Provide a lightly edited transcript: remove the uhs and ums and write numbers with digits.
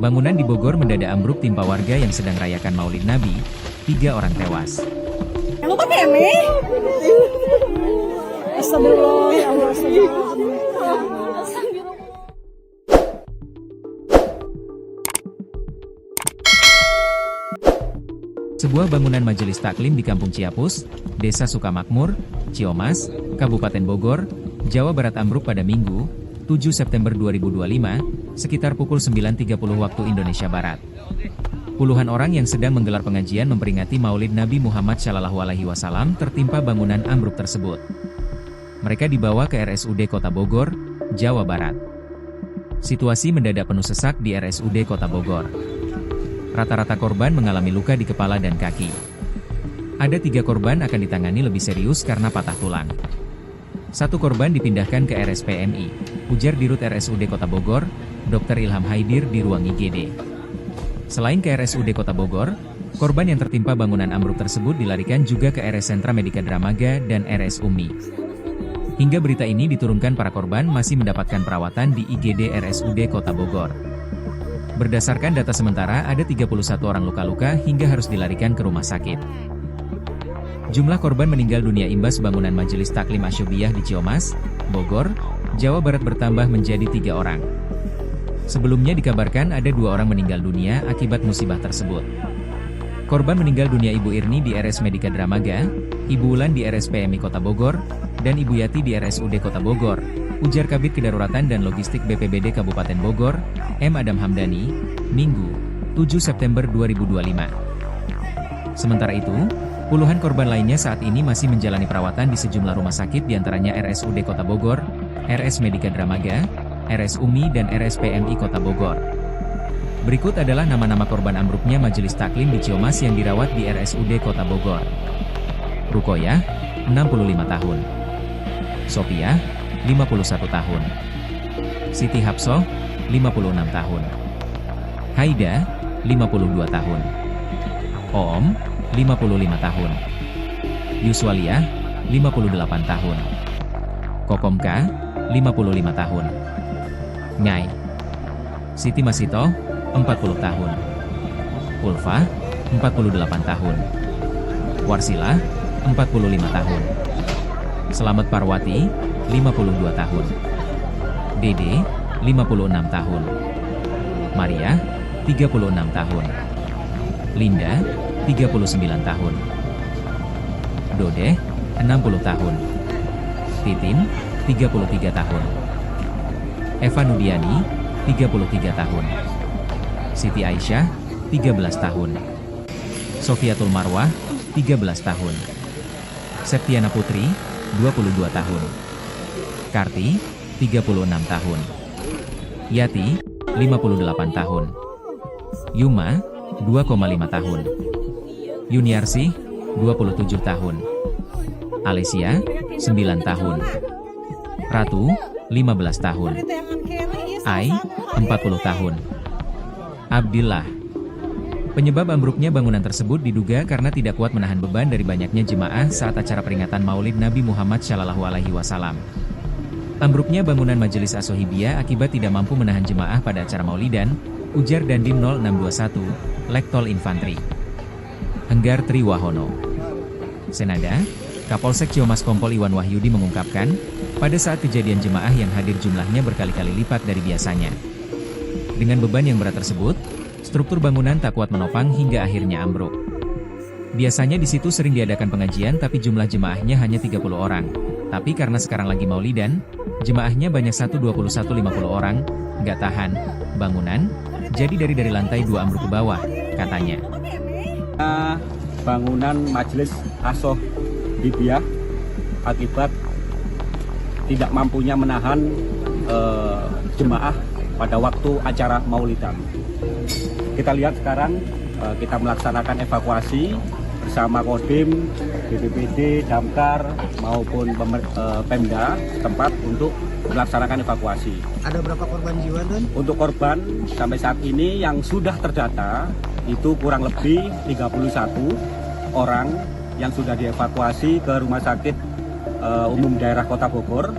Bangunan di Bogor mendadak ambruk timpa warga yang sedang rayakan Maulid Nabi, 3 orang tewas. Lupa keme. Astagfirullah, ya Allah, astagfirullah. Sebuah bangunan majelis taklim di Kampung Ciapus, Desa Sukamakmur, Ciomas, Kabupaten Bogor, Jawa Barat ambruk pada Minggu, 7 September 2025, sekitar pukul 9.30 waktu Indonesia Barat. Puluhan orang yang sedang menggelar pengajian memperingati Maulid Nabi Muhammad SAW tertimpa bangunan ambruk tersebut. Mereka dibawa ke RSUD Kota Bogor, Jawa Barat. Situasi mendadak penuh sesak di RSUD Kota Bogor. Rata-rata korban mengalami luka di kepala dan kaki. Ada 3 korban akan ditangani lebih serius karena patah tulang. 1 korban dipindahkan ke RSPMI, ujar Dirut RSUD Kota Bogor, Dr. Ilham Haidir di ruang IGD. Selain ke RSUD Kota Bogor, korban yang tertimpa bangunan ambruk tersebut dilarikan juga ke RS Sentra Medika Dramaga dan RS UMI. Hingga berita ini diturunkan, para korban masih mendapatkan perawatan di IGD RSUD Kota Bogor. Berdasarkan data sementara, ada 31 orang luka-luka hingga harus dilarikan ke rumah sakit. Jumlah korban meninggal dunia imbas bangunan Majelis Taklim Asyobiyah di Ciomas, Bogor, Jawa Barat bertambah menjadi 3 orang. Sebelumnya dikabarkan ada 2 orang meninggal dunia akibat musibah tersebut. Korban meninggal dunia Ibu Irni di RS Medika Dramaga, Ibu Wulan di RSPMI Kota Bogor, dan Ibu Yati di RSUD Kota Bogor, ujar Kabid Kedaruratan dan Logistik BPBD Kabupaten Bogor, M. Adam Hamdani, Minggu, 7 September 2025. Sementara itu, puluhan korban lainnya saat ini masih menjalani perawatan di sejumlah rumah sakit diantaranya RSUD Kota Bogor, RS Medika Dramaga, RS UMI dan RSPMI Kota Bogor. Berikut adalah nama-nama korban ambruknya Majelis Taklim di Ciomas yang dirawat di RSUD Kota Bogor. Rukoyah, 65 tahun. Sopiah, 51 tahun. Siti Hapsoh, 56 tahun. Haida, 52 tahun. Oom, 55 tahun. Yuswaliyah, 58 tahun. Kokomka, 55 tahun. Nyai Siti Masito, 40 tahun. Ulfa, 48 tahun. Warsila, 45 tahun. Selamat Parwati, 52 tahun. Dede, 56 tahun. Maria, 36 tahun. Linda, 39 tahun. Dodeh, 60 tahun. Titin, 33 tahun. Eva Nudiani, 33 tahun. Siti Aisyah, 13 tahun. Sofiatul Marwah, 13 tahun. Septiana Putri, 22 tahun. Karti, 36 tahun. Yati, 58 tahun. Yuma, 2,5 tahun. Yuniarsi, 27 tahun. Alicia, 9 tahun. Ratu, 15 tahun. Ai, 40 tahun. Abdillah. Penyebab ambruknya bangunan tersebut diduga karena tidak kuat menahan beban dari banyaknya jemaah saat acara peringatan Maulid Nabi Muhammad SAW. Ambruknya bangunan Majelis Asohibiyah akibat tidak mampu menahan jemaah pada acara Maulidan, ujar Dandim 0621, Lektol Infantri. Henggar Triwahono. Senada, Kapolsek Ciomas Kompol Iwan Wahyudi mengungkapkan, pada saat kejadian jemaah yang hadir jumlahnya berkali-kali lipat dari biasanya. Dengan beban yang berat tersebut, struktur bangunan tak kuat menopang hingga akhirnya ambruk. Biasanya di situ sering diadakan pengajian tapi jumlah jemaahnya hanya 30 orang. Tapi karena sekarang lagi Maulidan, jemaahnya banyak 120-150 orang, nggak tahan bangunan, jadi dari lantai 2 ambruk ke bawah, katanya. Bangunan Majelis Asohibiyah akibat tidak mampunya menahan jemaah pada waktu acara Maulidan. Kita lihat sekarang kita melaksanakan evakuasi bersama Kodim, BPBD, Damkar maupun Pemda tempat untuk melaksanakan evakuasi. Ada berapa korban jiwa, Don? Untuk korban sampai saat ini yang sudah terdata itu kurang lebih 31 orang yang sudah dievakuasi ke Rumah Sakit Umum Daerah Kota Bogor